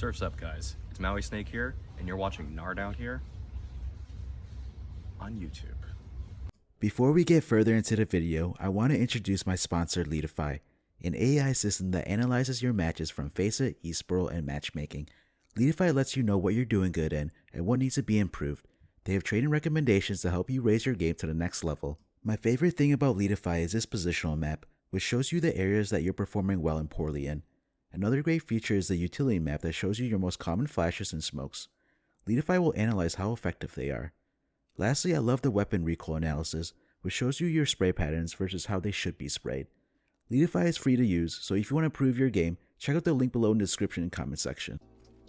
Surf's up, guys. It's Maui Snake here, and you're watching NartOutHere on YouTube. Before we get further into the video, I want to introduce my sponsor, Leadify, an AI system that analyzes your matches from FACEIT, eSportal, and matchmaking. Leadify lets you know what you're doing good in and what needs to be improved. They have training recommendations to help you raise your game to the next level. My favorite thing about Leadify is this positional map, which shows you the areas that you're performing well and poorly in. Another great feature is the utility map that shows you your most common flashes and smokes. Leadify will analyze how effective they are. Lastly, I love the weapon recoil analysis, which shows you your spray patterns versus how they should be sprayed. Leadify is free to use, so if you want to improve your game, check out the link below in the description and comment section.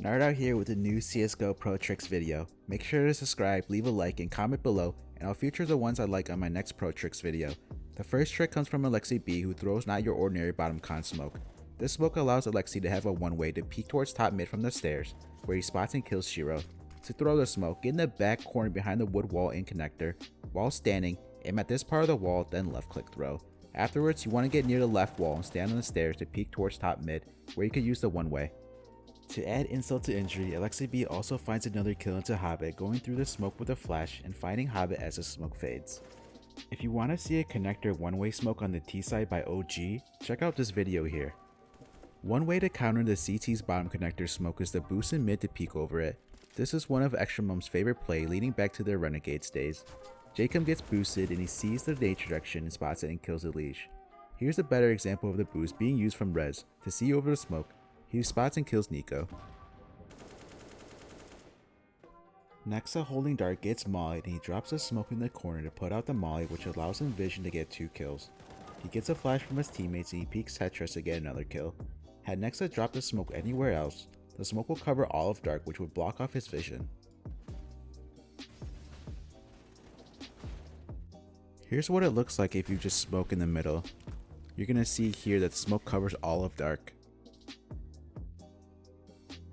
NartOut here with a new CSGO Pro Tricks video. Make sure to subscribe, leave a like, and comment below, and I'll feature the ones I like on my next Pro Tricks video. The first trick comes from Alexi B, who throws not your ordinary bottom con smoke. This smoke allows Alexi to have a one-way to peek towards top mid from the stairs, where he spots and kills Shiro. To throw the smoke, get in the back corner behind the wood wall in connector. While standing, aim at this part of the wall, then left click throw. Afterwards, you want to get near the left wall and stand on the stairs to peek towards top mid, where you could use the one-way. To add insult to injury, Alexi B also finds another kill into Hobbit, going through the smoke with a flash and finding Hobbit as the smoke fades. If you want to see a connector one-way smoke on the T side by OG, check out this video here. One way to counter the CT's bottom connector smoke is to boost in mid to peek over it. This is one of Extremum's favorite play leading back to their Renegades days. Jacob gets boosted and he sees the nade trajectory and spots it and kills the leash. Here's a better example of the boost being used from Rez. To see over the smoke, he spots and kills Nico. Next, a holding dart gets mollied and he drops a smoke in the corner to put out the molly, which allows him vision to get 2 kills. He gets a flash from his teammates and he peeks Tetris to get another kill. Had Nexa dropped the smoke anywhere else, the smoke will cover all of Dark, which would block off his vision. Here's what it looks like if you just smoke in the middle. You're gonna see here that smoke covers all of Dark.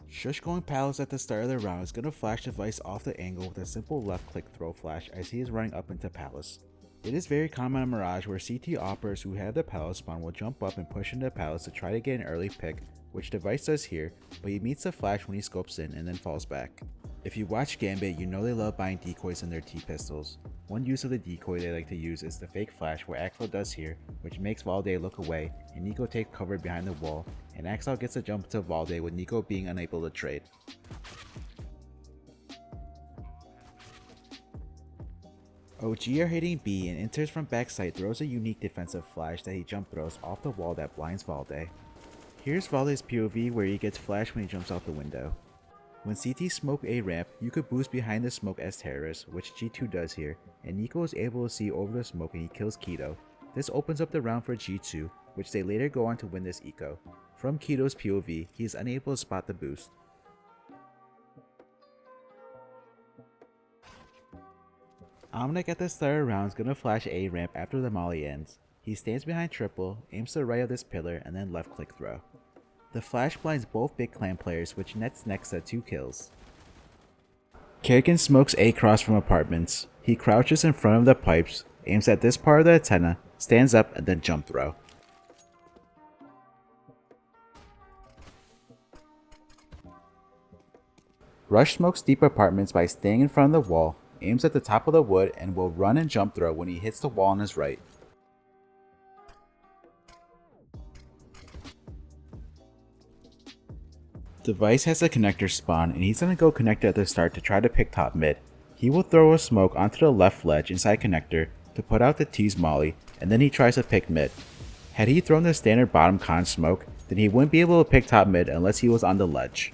Shush going Palace at the start of the round is gonna flash device off the angle with a simple left click throw flash as he is running up into Palace. It is very common on Mirage where CT operators who have the Palace spawn will jump up and push into Palace to try to get an early pick, which Device does here, but he meets the flash when he scopes in and then falls back. If you watch Gambit, you know they love buying decoys in their T-pistols. One use of the decoy they like to use is the fake flash where Axel does here, which makes Valde look away and Nico take cover behind the wall, and Axel gets a jump to Valde with Nico being unable to trade. OG are hitting B and enters from backside throws a unique defensive flash that he jump throws off the wall that blinds Valde. Here's Valde's POV where he gets flashed when he jumps out the window. When CT smoke A ramp, you could boost behind the smoke as terrorist, which G2 does here, and Nico is able to see over the smoke and he kills Keto. This opens up the round for G2, which they later go on to win this eco. From Keto's POV, he is unable to spot the boost. Omnic at the start of round is gonna flash A ramp after the molly ends. He stands behind triple, aims to the right of this pillar, and then left click throw. The flash blinds both big clan players, which nets Nexa 2 kills. Kerrigan smokes A cross from apartments. He crouches in front of the pipes, aims at this part of the antenna, stands up, and then jump throw. Rush smokes deep apartments by staying in front of the wall, aims at the top of the wood, and will run and jump throw when he hits the wall on his right. Device has a connector spawn and he's gonna go connector at the start to try to pick top mid. He will throw a smoke onto the left ledge inside connector to put out the T's molly, and then he tries to pick mid. Had he thrown the standard bottom con smoke, then he wouldn't be able to pick top mid unless he was on the ledge.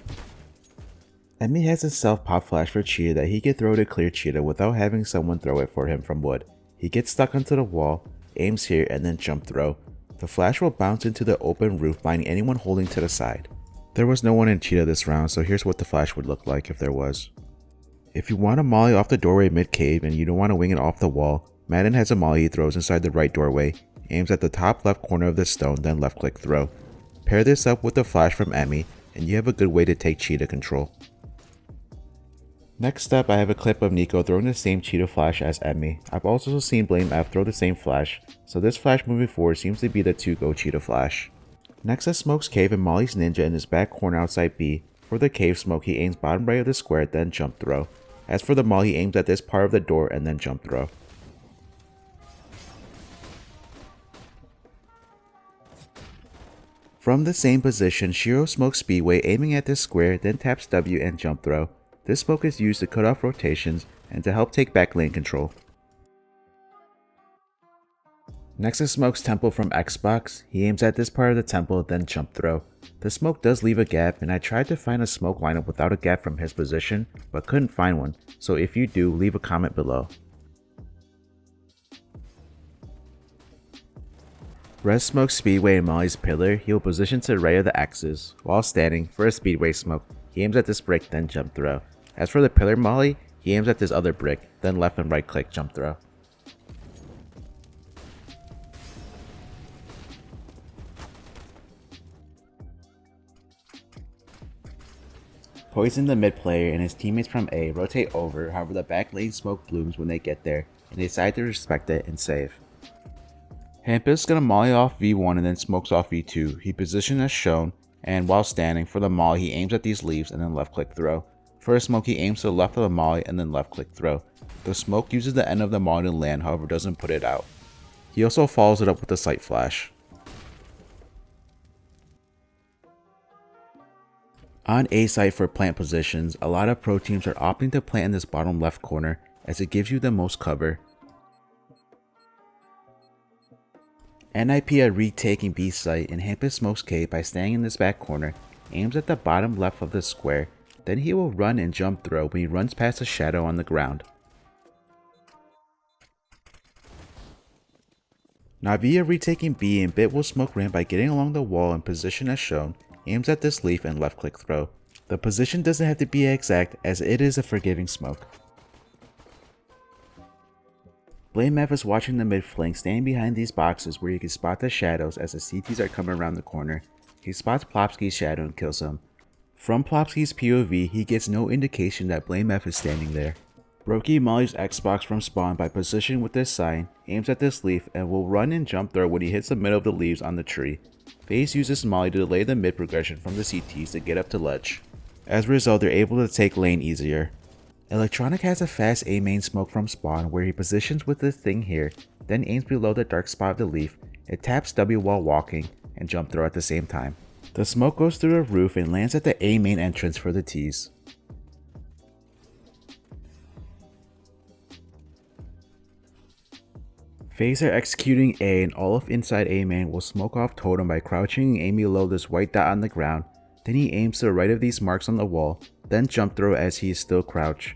Emmy has a self pop flash for Cheetah that he could throw to clear Cheetah without having someone throw it for him from wood. He gets stuck onto the wall, aims here, and then jump throw. The flash will bounce into the open roof, blinding anyone holding to the side. There was no one in Cheetah this round, so here's what the flash would look like if there was. If you want to molly off the doorway mid-cave and you don't want to wing it off the wall, Madden has a molly he throws inside the right doorway, aims at the top left corner of the stone, then left click throw. Pair this up with the flash from Emmy, and you have a good way to take Cheetah control. Next up, I have a clip of Nico throwing the same Cheetah flash as Emmy. I've also seen Blame F throw the same flash, so this flash moving forward seems to be the 2-go Cheetah flash. Nexa smokes cave and mollies Ninja in his back corner outside B, For the cave smoke, he aims bottom right of the square, then jump throw. As for the molly, he aims at this part of the door and then jump throw. From the same position, Shiro smokes Speedway aiming at this square, then taps W and jump throw. This smoke is used to cut off rotations and to help take back lane control. Next is Smoke's Temple from Xbox. He aims at this part of the temple, then jump throw. The smoke does leave a gap, and I tried to find a smoke lineup without a gap from his position, but couldn't find one, so if you do, leave a comment below. Res smokes Speedway and Molly's pillar. He will position to the right of the axis. While standing, for a Speedway smoke, he aims at this brick, then jump throw. As for the pillar molly, he aims at this other brick, then left and right click jump throw. Poison the mid player and his teammates from A rotate over, however the back lane smoke blooms when they get there, and they decide to respect it and save. Hampus is gonna molly off V1 and then smokes off V2. He positions as shown, and while standing, for the molly he aims at these leaves and then left click throw. For a smoke he aims to the left of the molly and then left click throw. The smoke uses the end of the molly to land, however doesn't put it out. He also follows it up with a sight flash. On A site for plant positions, a lot of pro teams are opting to plant in this bottom left corner as it gives you the most cover. NIP are retaking B site, and Hampus smokes K by standing in this back corner, aims at the bottom left of the square, then he will run and jump throw when he runs past a shadow on the ground. Navi are retaking B, and Bit will smoke ramp by getting along the wall in position as shown, aims at this leaf and left click throw. The position doesn't have to be exact as it is a forgiving smoke. Blame F is watching the mid flank, standing behind these boxes where you can spot the shadows as the CTs are coming around the corner. He spots Plopsky's shadow and kills him. From Plopsky's POV, he gets no indication that Blame F is standing there. Brokey mollies Xbox from spawn by positioning with this sign, aims at this leaf, and will run and jump throw when he hits the middle of the leaves on the tree. FaZe uses molly to delay the mid progression from the CTs to get up to ledge. As a result, they're able to take lane easier. Electronic has a fast A main smoke from spawn where he positions with this thing here, then aims below the dark spot of the leaf, it taps W while walking, and jump throw at the same time. The smoke goes through the roof and lands at the A main entrance for the tease. FaZe are executing A, and Olaf inside A main will smoke off Totem by crouching and aiming below this white dot on the ground, then he aims to the right of these marks on the wall, then jump throw as he is still crouched.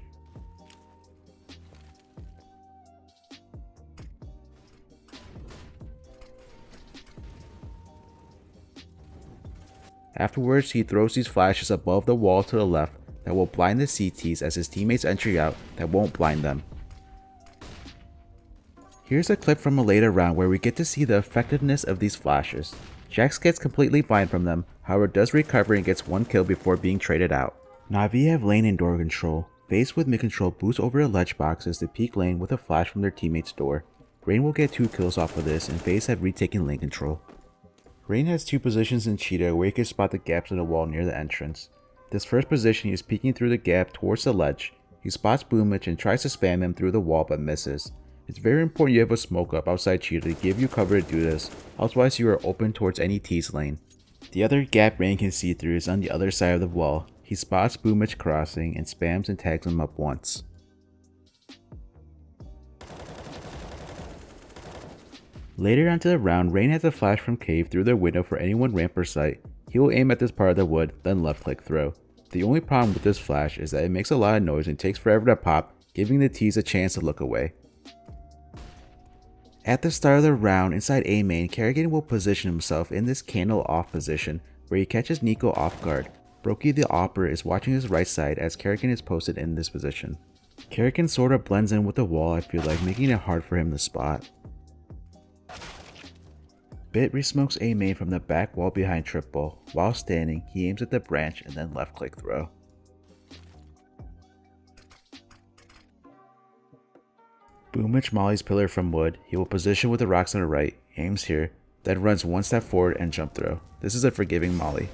Afterwards, he throws these flashes above the wall to the left that will blind the CTs as his teammates entry out that won't blind them. Here's a clip from a later round where we get to see the effectiveness of these flashes. Jax gets completely blind from them, however does recover and gets one kill before being traded out. Na'Vi have lane and door control. FaZe with mid control boosts over the ledge boxes to peek lane with a flash from their teammate's door. Rain will get 2 kills off of this, and FaZe have retaken lane control. Rain has 2 positions in Cheetah where he can spot the gaps in the wall near the entrance. This first position, he is peeking through the gap towards the ledge. He spots Boomich and tries to spam him through the wall but misses. It's very important you have a smoke up outside Cheetah to give you cover to do this, otherwise you are open towards any tease lane. The other gap Rain can see through is on the other side of the wall. He spots Boomich crossing and spams and tags him up once. Later onto the round, Rain has a flash from cave through their window for anyone ramp or sight. He will aim at this part of the wood, then left click throw. The only problem with this flash is that it makes a lot of noise and takes forever to pop, giving the tease a chance to look away. At the start of the round, inside A main, Kerrigan will position himself in this candle off position where he catches Nico off guard. Brokey the Opera is watching his right side as Kerrigan is posted in this position. Kerrigan sorta blends in with the wall, I feel like, making it hard for him to spot. Bit resmokes A main from the back wall behind Triple. While standing, he aims at the branch and then left click throw. Boomich mollies pillar from wood. He will position with the rocks on the right, aims here, then runs 1 step forward and jump throw. This is a forgiving molly.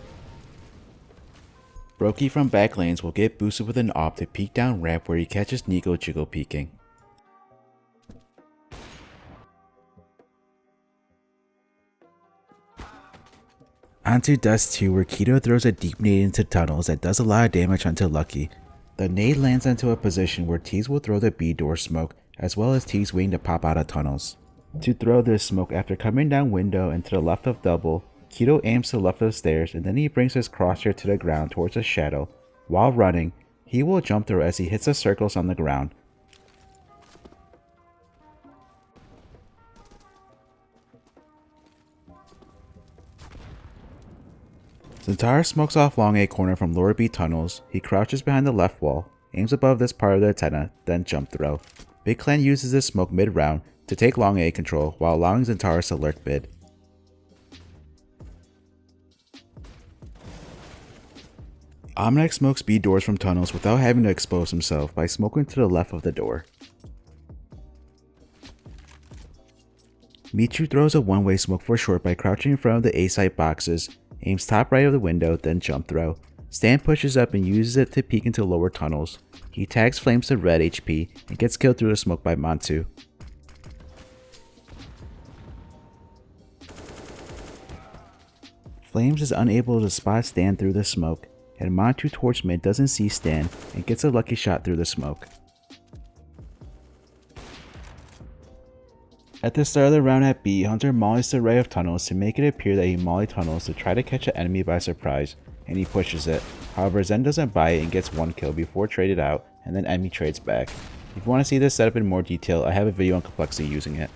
Brokey from back lanes will get boosted with an op to peek down ramp where he catches Nico jiggle peeking. Onto Dust 2 where Keto throws a deep nade into tunnels that does a lot of damage onto Lucky. The nade lands into a position where Tease will throw the B door smoke as well as Tease waiting to pop out of tunnels. To throw this smoke after coming down window and to the left of double, Keto aims to the left of the stairs and then he brings his crosshair to the ground towards a shadow. While running, he will jump through as he hits the circles on the ground. Zentara smokes off long A corner from lower B tunnels. He crouches behind the left wall, aims above this part of the antenna, then jump throw. Big Clan uses this smoke mid-round to take long A control while allowing Zentara to lurk mid. Omnic smokes B doors from tunnels without having to expose himself by smoking to the left of the door. Michu throws a one-way smoke for short by crouching in front of the A-site boxes, aims top right of the window, then jump throw. Stan pushes up and uses it to peek into lower tunnels. He tags Flames to red HP and gets killed through the smoke by Montu. Flames is unable to spot Stan through the smoke, and Montu towards mid doesn't see Stan and gets a lucky shot through the smoke. At the start of the round at B, Hunter mollies to the right of tunnels to make it appear that he molly tunnels to try to catch an enemy by surprise, and he pushes it. However, Zen doesn't buy it and gets one kill before traded out, and then enemy trades back. If you want to see this setup in more detail, I have a video on complexity using it.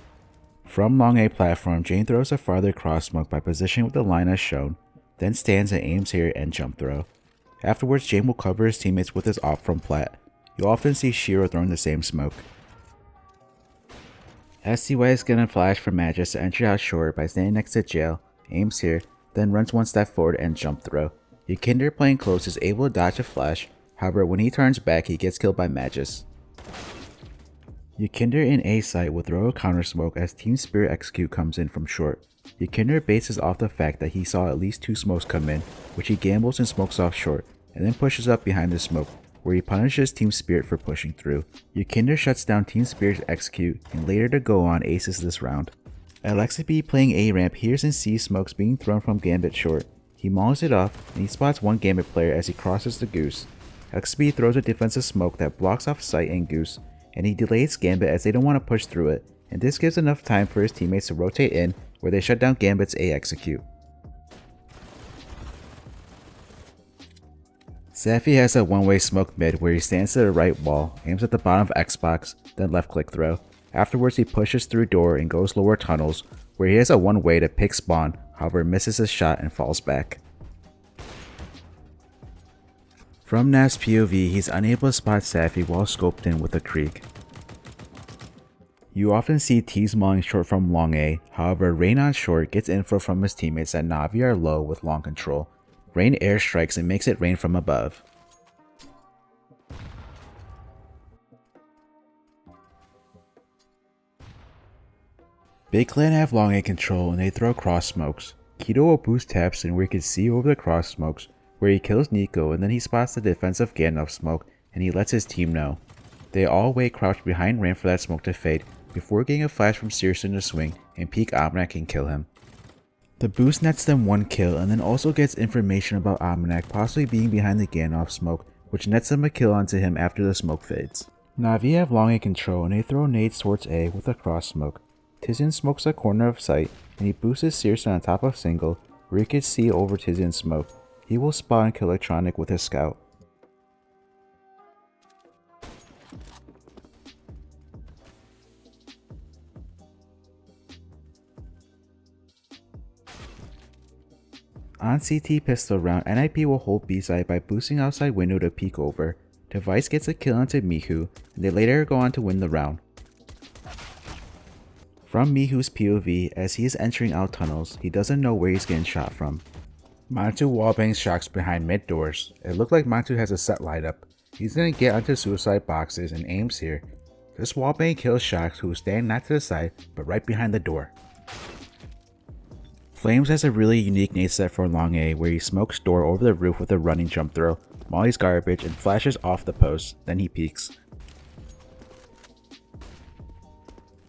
From long A platform, Jane throws a farther cross smoke by positioning with the line as shown, then stands and aims here and jump throw. Afterwards, Jane will cover his teammates with his op from plat. You'll often see Shiro throwing the same smoke. STY is gonna flash for Magus to enter out short by standing next to Jail, aims here, then runs one step forward and jump throw. Yukinder playing close is able to dodge a flash, however when he turns back he gets killed by Magus. Yukinder in A site will throw a counter smoke as Team Spirit Execute comes in from short. Yukinder bases off the fact that he saw at least 2 smokes come in, which he gambles and smokes off short, and then pushes up behind the smoke, where he punishes Team Spirit for pushing through. Yukinder shuts down Team Spirit's Execute, and later to go on aces this round. Alexa B playing A ramp hears and sees smokes being thrown from Gambit short. He mollies it off, and he spots one Gambit player as he crosses the Goose. Alexa B throws a defensive smoke that blocks off Sight and Goose, and he delays Gambit as they don't want to push through it, and this gives enough time for his teammates to rotate in where they shut down Gambit's A Execute. Safi has a one-way smoke mid where he stands to the right wall, aims at the bottom of Xbox, then left click throw. Afterwards he pushes through door and goes lower tunnels where he has a one-way to pick spawn, however misses his shot and falls back. From Nav's POV, he's unable to spot Safi while scoped in with a creek. You often see Tease mauling short from long A, however Rain on short gets info from his teammates that Navi are low with long control. Rain airstrikes and makes it rain from above. Big Clan have long A control and they throw cross smokes. Keto will boost taps and where he can see over the cross smokes, where he kills Nico and then he spots the defensive Gandalf smoke and he lets his team know. They all wait crouched behind ramp for that smoke to fade before getting a flash from Searson to swing and peek Omnac and kill him. The boost nets them one kill and then also gets information about Omnac possibly being behind the Gandalf smoke, which nets them a kill onto him after the smoke fades. Na'Vi have long A control and they throw nades towards A with a cross smoke. Tizian smokes a corner of sight and he boosts his Searson on top of single where he can see over Tizian's smoke. He will spot and kill Electronic with his scout. On CT pistol round, NIP will hold B side by boosting outside window to peek over. Device gets a kill onto Mihu, and they later go on to win the round. From Mihu's POV, as he is entering out tunnels, he doesn't know where he's getting shot from. Montu wallbangs Shocks behind mid doors. It looked like Montu has a set light up. He's gonna get onto suicide boxes and aims here. This wallbang kills Shocks, who is standing not to the side, but right behind the door. Flames has a really unique nade set for long A where he smokes door over the roof with a running jump throw, mollies garbage, and flashes off the post, then he peeks.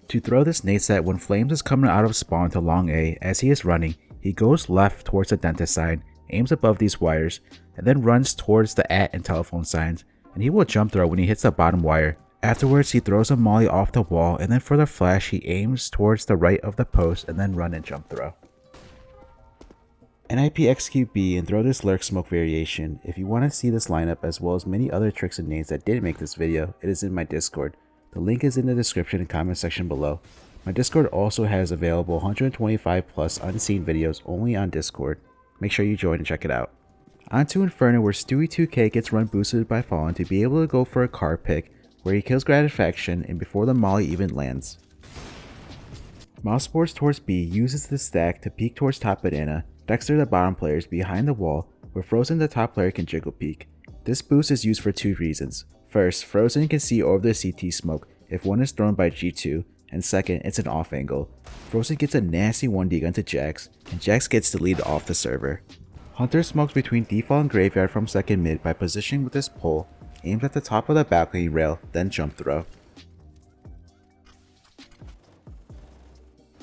To throw this nade set when Flames is coming out of spawn to long A as he is running, he goes left towards the dentist sign, aims above these wires, and then runs towards the @ and telephone signs, and he will jump throw when he hits the bottom wire. Afterwards, he throws a molly off the wall, and then for the flash, he aims towards the right of the post and then run and jump throw. NIP execute B and throw this lurk smoke variation. If you want to see this lineup as well as many other tricks and nades that didn't make this video, it is in my Discord. The link is in the description and comment section below. My Discord also has available 125 plus unseen videos only on Discord. Make sure you join and check it out. On to Inferno, where Stewie2K gets run boosted by Fallen to be able to go for a car pick where he kills Gratification and before the molly even lands. Mouse Sports towards B uses the stack to peek towards top banana. Dexter the bottom player is behind the wall where Frozen the top player can jiggle peek. This boost is used for 2 reasons. First, Frozen can see over the CT smoke if one is thrown by G2, and second, it's an off angle. Frozen gets a nasty 1D gun to Jax, and Jax gets deleted off the server. Hunter smokes between default and graveyard from second mid by positioning with his pole, aims at the top of the balcony rail, then jump throw.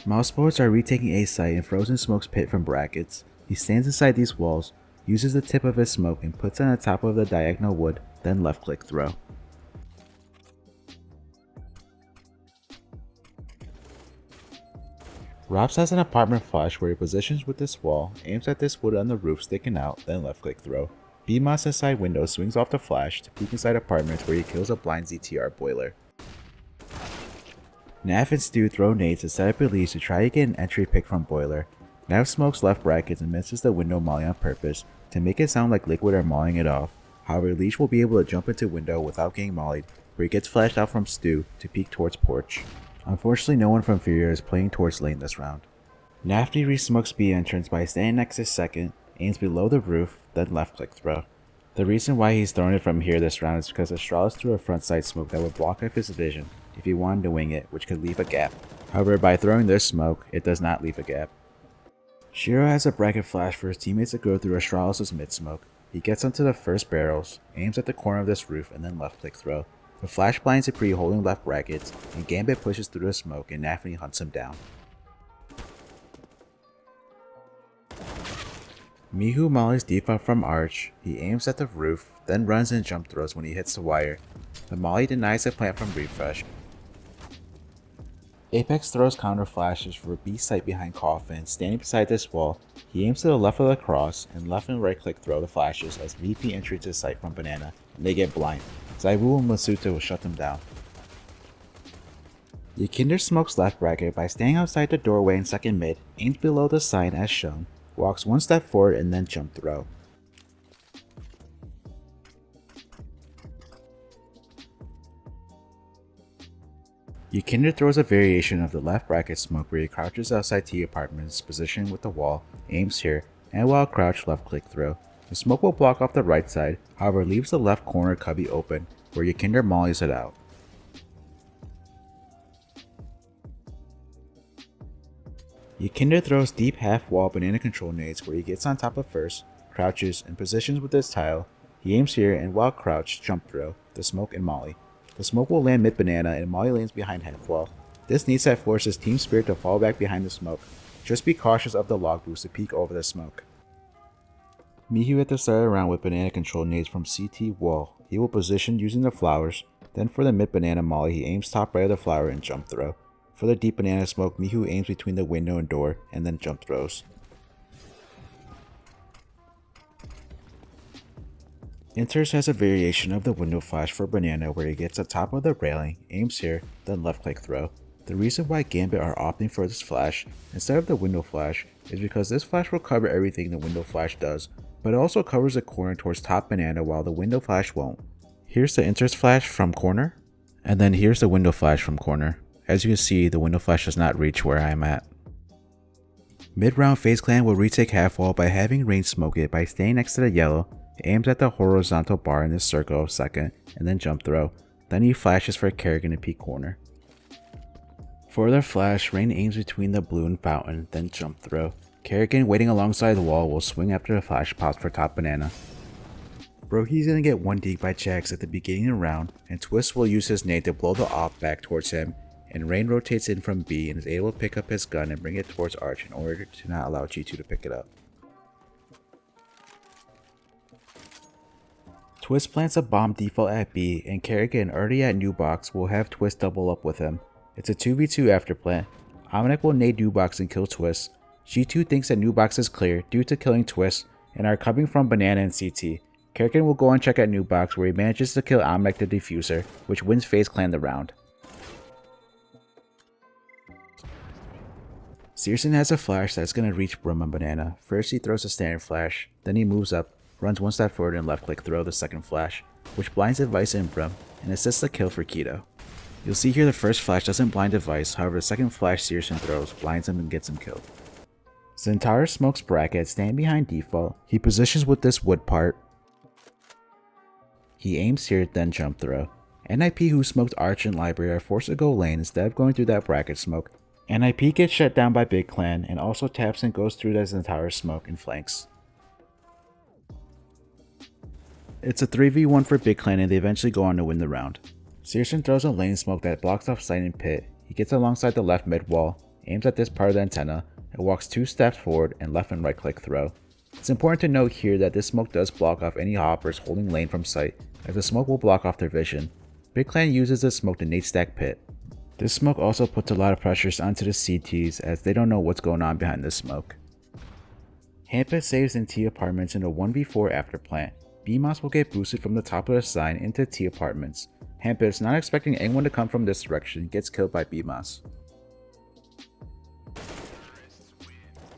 Mouse Sports are retaking A site and Frozen smokes pit from brackets. He stands inside these walls, uses the tip of his smoke and puts it on the top of the diagonal wood, then left click throw. Robs has an apartment flash where he positions with this wall, aims at this wood on the roof sticking out, then left click throw. BMOS inside window swings off the flash to peek inside apartments where he kills a blind ZTR boiler. Nav and Stu throw nades to set up Elise to try to get an entry pick from boiler. Nav smokes left brackets and misses the window molly on purpose to make it sound like Liquid are mauling it off. However, Leash will be able to jump into window without getting mollied, where he gets flashed out from Stu to peek towards porch. Unfortunately, no one from Furia is playing towards lane this round. Nafty re-smokes B entrance by standing next to second, aims below the roof, then left click throw. The reason why he's throwing it from here this round is because Astralis threw a front side smoke that would block off his vision if he wanted to wing it, which could leave a gap. However, by throwing this smoke, it does not leave a gap. Shiro has a bracket flash for his teammates to go through Astralis' mid smoke. He gets onto the first barrels, aims at the corner of this roof, and then left click throw. The flash blinds Dupree holding left brackets, and Gambit pushes through the smoke and Nafny hunts him down. Mihu mollies default from Arch. He aims at the roof, then runs and jump throws when he hits the wire. The molly denies the plant from refresh. Apex throws counter flashes for a B site behind Coffin. Standing beside this wall, he aims to the left of the cross and left and right click throw the flashes as VP enters the site from Banana, and they get blind. Zaiwu and Masuta will shut them down. Yakinder smokes left bracket by staying outside the doorway in second mid, aims below the sign as shown, walks one step forward and then jump throw. Yakinder throws a variation of the left bracket smoke where he crouches outside T apartments, positioned with the wall, aims here, and while crouched left click throw. The smoke will block off the right side, however leaves the left corner cubby open, where Yakinder mollies it out. Yakinder throws deep half wall banana control nades where he gets on top of first, crouches, and positions with his tile. He aims here and while crouched, jump throw, the smoke and molly. The smoke will land mid banana and molly lands behind half wall. This nade set forces Team Spirit to fall back behind the smoke. Just be cautious of the log boost to peek over the smoke. Mihu at the start of the round with banana control nades from CT wall. He will position using the flowers. Then for the mid banana molly, he aims top right of the flower and jump throw. For the deep banana smoke, Mihu aims between the window and door and then jump throws. Inters has a variation of the window flash for banana where he gets on top of the railing, aims here, then left click throw. The reason why Gambit are opting for this flash instead of the window flash is because this flash will cover everything the window flash does, but it also covers the corner towards top banana while the window flash won't. Here's the Inters flash from corner, and then here's the window flash from corner. As you can see, the window flash does not reach where I am at. Mid-round FaZe Clan will retake half wall by having Rain smoke it by staying next to the yellow, aims at the horizontal bar in this circle of second, and then jump throw. Then he flashes for Kerrigan in peak corner. For their flash, Rain aims between the blue and fountain, then jump throw. Kerrigan waiting alongside the wall will swing after the flash pops for top banana. Broky's gonna get 1D'd by Jax at the beginning of the round, and Twist will use his nade to blow the op back towards him, and Rain rotates in from B and is able to pick up his gun and bring it towards Arch in order to not allow G2 to pick it up. Twist plants a bomb default at B, and Kerrigan already at new box will have Twist double up with him. It's a 2v2 after plant. Omnic will nade new box and kill Twist. G2 thinks that new box is clear due to killing Twist and are coming from Banana and CT. Kerrigan will go and check at new box where he manages to kill Omnic the Diffuser, which wins FaZe Clan the round. Searson has a flash that's going to reach Brum and Banana. First he throws a standard flash, then he moves up, runs one step forward and left click throw the second flash, which blinds Device and Brum and assists the kill for Keto. You'll see here the first flash doesn't blind Device, however the second flash Searson throws blinds him and gets him killed. Zentara smokes Bracket, stand behind default, he positions with this wood part. He aims here, then jump throw. NIP who smoked Arch and Library are forced to go lane instead of going through that Bracket smoke. NIP gets shut down by Big Clan and also taps and goes through the Zentara smoke and flanks. It's a 3v1 for Big Clan and they eventually go on to win the round. Searson throws a lane smoke that blocks off sight and pit. He gets alongside the left mid wall, aims at this part of the antenna, and walks 2 steps forward and left and right click throw. It's important to note here that this smoke does block off any hoppers holding lane from sight, as the smoke will block off their vision. Big Clan uses this smoke to nade stack pit. This smoke also puts a lot of pressures onto the CTs as they don't know what's going on behind this smoke. Hampus saves in T apartments in a 1v4 after plant. BMOS will get boosted from the top of the sign into T apartments. Hampus, not expecting anyone to come from this direction, gets killed by BMOS.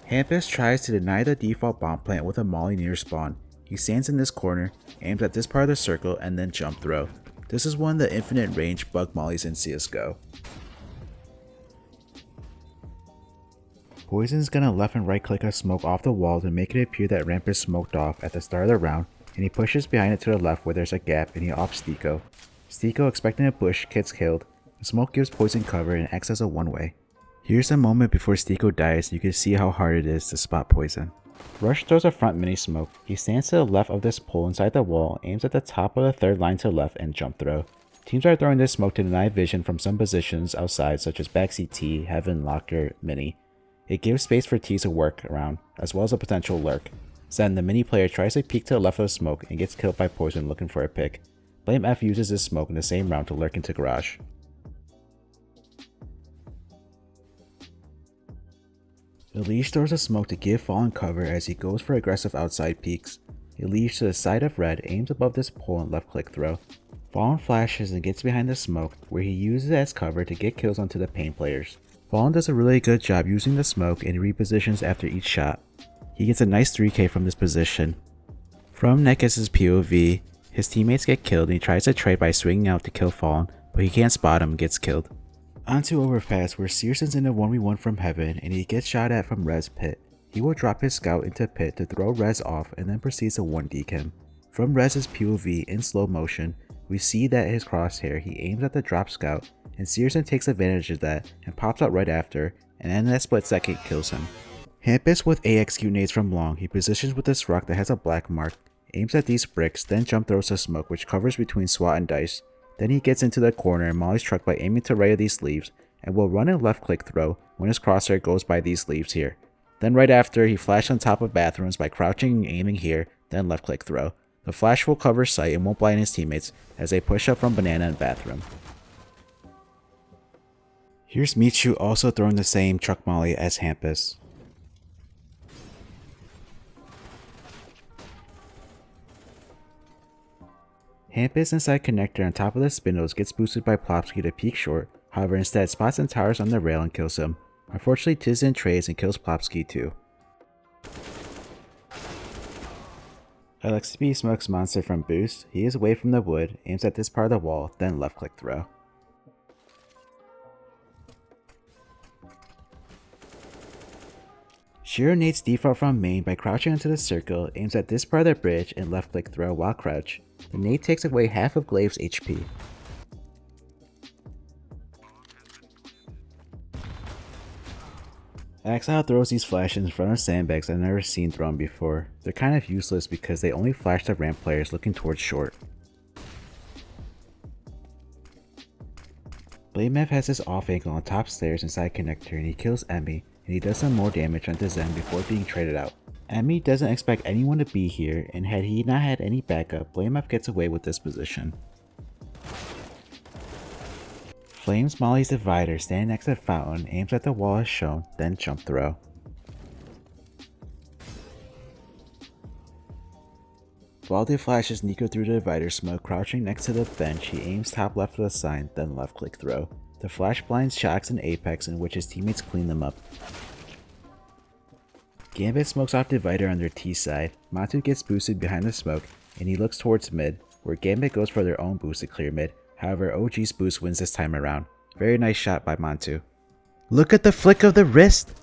Hampus tries to deny the default bomb plant with a molly near spawn. He stands in this corner, aims at this part of the circle, and then jump throw. This is one of the infinite range bug mollies in CSGO. Poison's gonna left and right click a smoke off the wall to make it appear that ramp is smoked off at the start of the round, and he pushes behind it to the left where there's a gap and he opts Stiko. Stiko, expecting a push, gets killed. The smoke gives Poison cover and acts as a one-way. Here's a moment before Stiko dies, you can see how hard it is to spot Poison. Rush throws a front mini smoke. He stands to the left of this pole inside the wall, aims at the top of the third line to the left and jump throw. Teams are throwing this smoke to deny vision from some positions outside such as back CT, Heaven, Locker, Mini. It gives space for T's to work around, as well as a potential lurk. Then the mini player tries to peek to the left of the smoke and gets killed by Poison looking for a pick. Blame F uses this smoke in the same round to lurk into Garage. Elish throws a smoke to give Fallen cover as he goes for aggressive outside peeks. Elish to the side of red aims above this pole and left click throw. Fallen flashes and gets behind the smoke where he uses it as cover to get kills onto the pain players. Fallen does a really good job using the smoke and repositions after each shot. He gets a nice 3k from this position. From Nekis' POV, his teammates get killed and he tries to trade by swinging out to kill Fallen, but he can't spot him and gets killed. Onto Overpass where Searson's in a 1v1 from Heaven and he gets shot at from Rez pit. He will drop his scout into pit to throw Rez off and then proceeds to 1D him. From Rez's POV in slow motion, we see that his crosshair he aims at the drop scout and Searson takes advantage of that and pops out right after and in that split second kills him. Hampus with AXQ nades from long, he positions with this rock that has a black mark, aims at these bricks, then jump throws a smoke which covers between SWAT and Dice. Then he gets into the corner and mollies truck by aiming to right of these leaves and will run and left click throw when his crosshair goes by these leaves here. Then right after he flashes on top of bathrooms by crouching and aiming here, then left click throw. The flash will cover sight and won't blind his teammates as they push up from Banana and bathroom. Here's Michu also throwing the same truck molly as Hampus. Hampus inside connector on top of the spindles gets boosted by Plopsky to peek short, however instead spots and towers on the rail and kills him. Unfortunately Tizen trades and kills Plopsky too. LXP smokes Monster from boost, he is away from the wood, aims at this part of the wall, then left click throw. Shiro nades default from main by crouching into the circle, aims at this part of the bridge and left click throw while crouch. The nade takes away half of Glaive's HP. Exile throws these flashes in front of sandbags I've never seen thrown before. They're kind of useless because they only flash the ramp players looking towards short. Blademev has his off angle on top stairs inside connector and he kills Emmy, and he does some more damage onto Zen before being traded out. Emmy doesn't expect anyone to be here, and had he not had any backup, Blademev gets away with this position. Flames mollies Divider standing next to Fountain, aims at the wall as shown, then jump throw. Balde flashes Nico through the Divider smoke, crouching next to the bench. He aims top left of the sign, then left click throw. The flash blinds Shocks and Apex, in which his teammates clean them up. Gambit smokes off Divider on their T side. Matu gets boosted behind the smoke, and he looks towards mid, where Gambit goes for their own boost to clear mid. However, OG's boost wins this time around. Very nice shot by Mantu. Look at the flick of the wrist!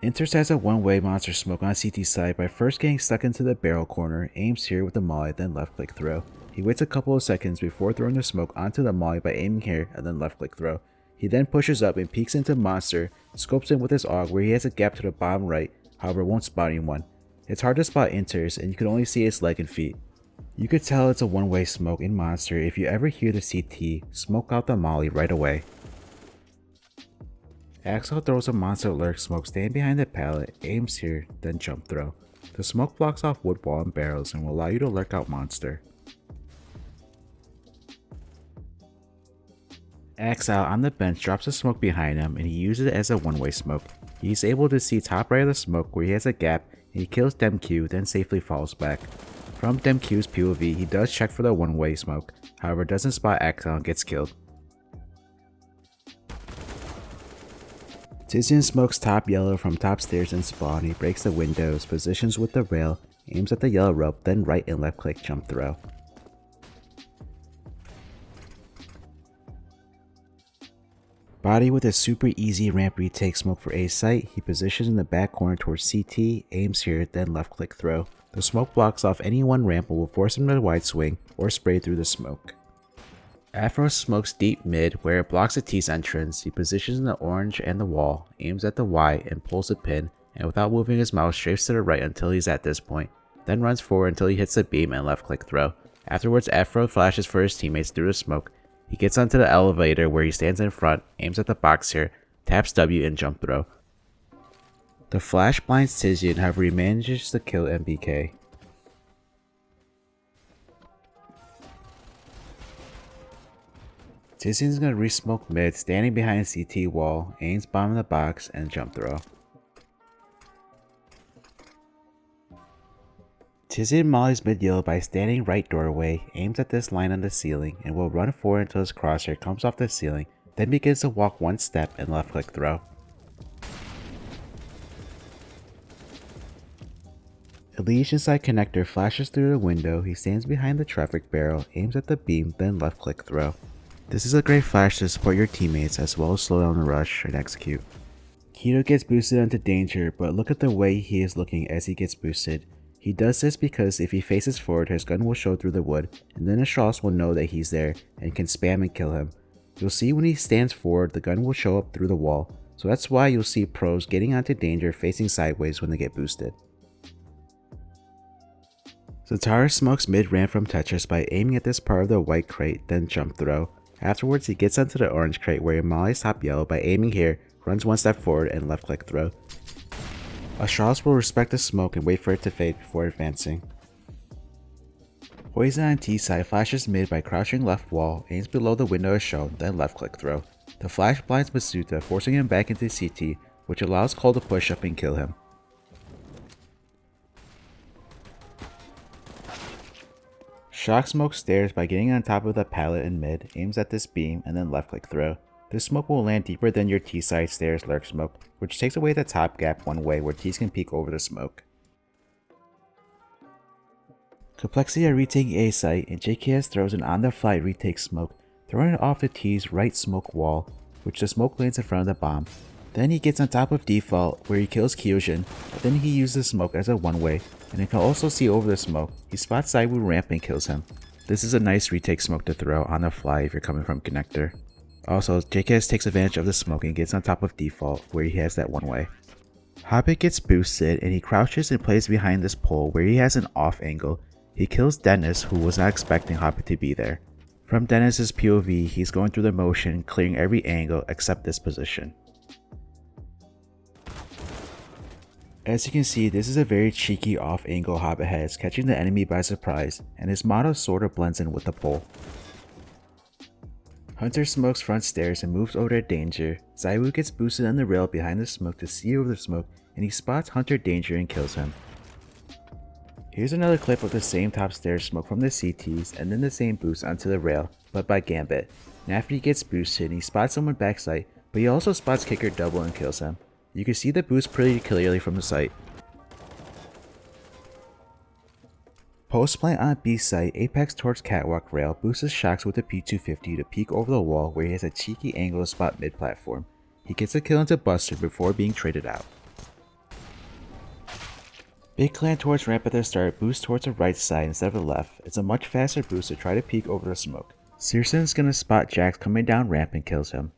Inters has a one-way monster smoke on CT side by first getting stuck into the barrel corner, aims here with the molly, then left click throw. He waits a couple of seconds before throwing the smoke onto the molly by aiming here and then left click throw. He then pushes up and peeks into monster, scopes in with his AUG where he has a gap to the bottom right, however won't spot anyone. It's hard to spot Inters and you can only see his leg and feet. You could tell it's a one-way smoke in monster if you ever hear the CT, smoke out the molly right away. Axel throws a monster lurk smoke stand behind the pallet, aims here, then jump throw. The smoke blocks off wood wall and barrels and will allow you to lurk out monster. Axel on the bench drops a smoke behind him and he uses it as a one-way smoke. He's able to see top right of the smoke where he has a gap and he kills DemQ, then safely falls back. From DemQ's POV, he does check for the one-way smoke, however doesn't spot Axel and gets killed. Tizian smokes top yellow from top stairs and spawn. He breaks the windows, positions with the rail, aims at the yellow rope, then right and left click jump throw. Body with a super easy ramp retake smoke for A site. He positions in the back corner towards CT, aims here, then left click throw. The smoke blocks off any one ramp and will force him to wide swing or spray through the smoke. Afro smokes deep mid where it blocks the T's entrance. He positions in the orange and the wall, aims at the Y and pulls a pin, and without moving his mouse strafes to the right until he's at this point, then runs forward until he hits the beam and left click throw. Afterwards, Afro flashes for his teammates through the smoke. He gets onto the elevator where he stands in front, aims at the box here, taps W and jump throw. The flash blinds Tizian, however he manages to kill MBK. Tizian's gonna re-smoke mid, standing behind CT wall, aims bomb in the box, and jump throw. Tizian mollies mid yellow by standing right doorway, aims at this line on the ceiling, and will run forward until his crosshair comes off the ceiling, then begins to walk one step and left click throw. Elige inside connector flashes through the window. He stands behind the traffic barrel, aims at the beam, then left click throw. This is a great flash to support your teammates as well as slow down the rush and execute. Keto gets boosted into danger, but look at the way he is looking as he gets boosted. He does this because if he faces forward, his gun will show through the wood, and then Ashras will know that he's there and can spam and kill him. You'll see when he stands forward, the gun will show up through the wall, so that's why you'll see pros getting onto danger facing sideways when they get boosted. Zatara smokes mid ramp from Tetris by aiming at this part of the white crate, then jump throw. Afterwards, he gets onto the orange crate where he mollies top yellow by aiming here, runs one step forward and left click throw. Ashras will respect the smoke and wait for it to fade before advancing. Poison on T side flashes mid by crouching left wall, aims below the window as shown, then left click throw. The flash blinds Masuta, forcing him back into CT, which allows Cole to push up and kill him. Shock smokes stairs by getting on top of the pallet in mid, aims at this beam, and then left click throw. This smoke will land deeper than your T side stairs lurk smoke, which takes away the top gap one way where T's can peek over the smoke. Complexity are retaking A site, and JKS throws an on the fly retake smoke, throwing it off the T's right smoke wall, which the smoke lands in front of the bomb. Then he gets on top of default where he kills Kyojin, but then he uses the smoke as a one way, and he can also see over the smoke. He spots Sidewoo ramp and kills him. This is a nice retake smoke to throw on the fly if you're coming from connector. Also, JKS takes advantage of the smoke and gets on top of default where he has that one way. Hobbit gets boosted and he crouches and plays behind this pole where he has an off angle. He kills Dennis, who was not expecting Hobbit to be there. From Dennis's POV, he's going through the motion, clearing every angle except this position. As you can see, this is a very cheeky off angle Hobbit has, catching the enemy by surprise, and his motto sorta blends in with the pole. Hunter smokes front stairs and moves over to Danger. Zywoo gets boosted on the rail behind the smoke to see over the smoke, and he spots Hunter Danger and kills him. Here's another clip of the same top stairs smoke from the CTs and then the same boost onto the rail, but by Gambit. Nafty gets boosted and he spots someone backside, but he also spots Kicker double and kills him. You can see the boost pretty clearly from the site. Post plant on B site, Apex towards Catwalk rail boosts Shocks with a P250 to peek over the wall where he has a cheeky angle to spot mid platform. He gets a kill into Buster before being traded out. Big Clan towards ramp at the start boosts towards the right side instead of the left. It's a much faster boost to try to peek over the smoke. Searson's gonna spot Jax coming down ramp and kills him.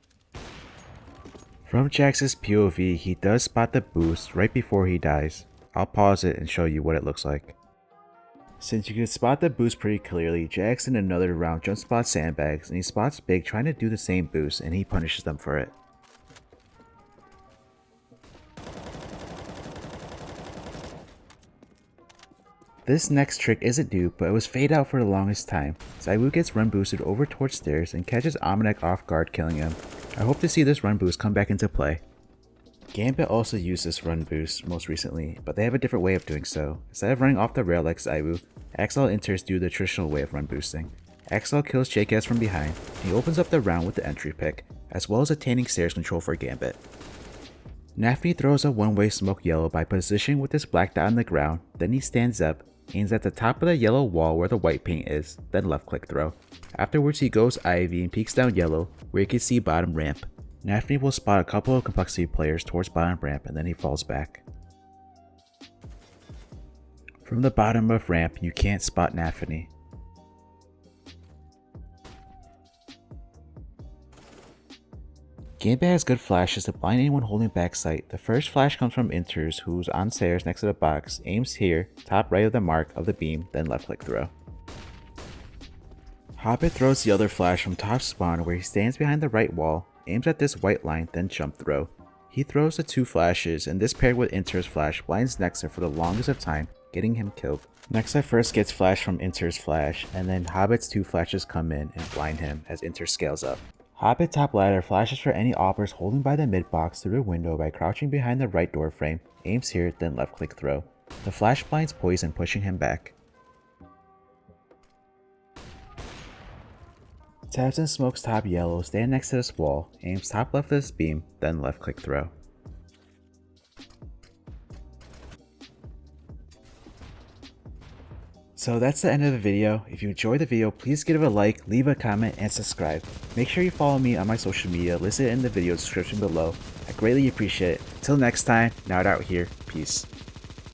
From Jax's POV, he does spot the boost right before he dies. I'll pause it and show you what it looks like. Since you can spot the boost pretty clearly, Jax in another round jump spots Sandbags and he spots Big trying to do the same boost and he punishes them for it. This next trick isn't new, but it was fade out for the longest time. Zywoo gets run boosted over towards stairs and catches Amanek off guard, killing him. I hope to see this run boost come back into play. Gambit also used this run boost most recently, but they have a different way of doing so. Instead of running off the rail like Zywoo, Axel enters do the traditional way of run boosting. Axel kills JKS from behind, and he opens up the round with the entry pick, as well as attaining stairs control for Gambit. Nafty throws a one-way smoke yellow by positioning with his black dot on the ground, then he stands up, aims at the top of the yellow wall where the white paint is, then left click throw. Afterwards he goes Ivy and peeks down yellow where you can see bottom ramp. Nafty will spot a couple of complexity players towards bottom ramp and then he falls back. From the bottom of ramp you can't spot Nafty. Gambit has good flashes to blind anyone holding back sight. The first flash comes from Inters, who's on stairs next to the box, aims here, top right of the mark of the beam, then left click throw. Hobbit throws the other flash from top spawn where he stands behind the right wall, aims at this white line, then jump throw. He throws the two flashes, and this paired with Inter's flash blinds Nexa for the longest of time, getting him killed. Nexa first gets flash from Inter's flash, and then Hobbit's two flashes come in and blind him as Inter scales up. Hobbit top ladder flashes for any oppers holding by the mid box through a window by crouching behind the right door frame, aims here, then left click throw. The flash blinds Poison, pushing him back. Tabs and smokes top yellow, stand next to this wall, aims top left of this beam, then left click throw. So that's the end of the video. If you enjoyed the video, please give it a like, leave a comment, and subscribe. Make sure you follow me on my social media listed in the video description below. I greatly appreciate it. Until next time, NartOutHere, peace.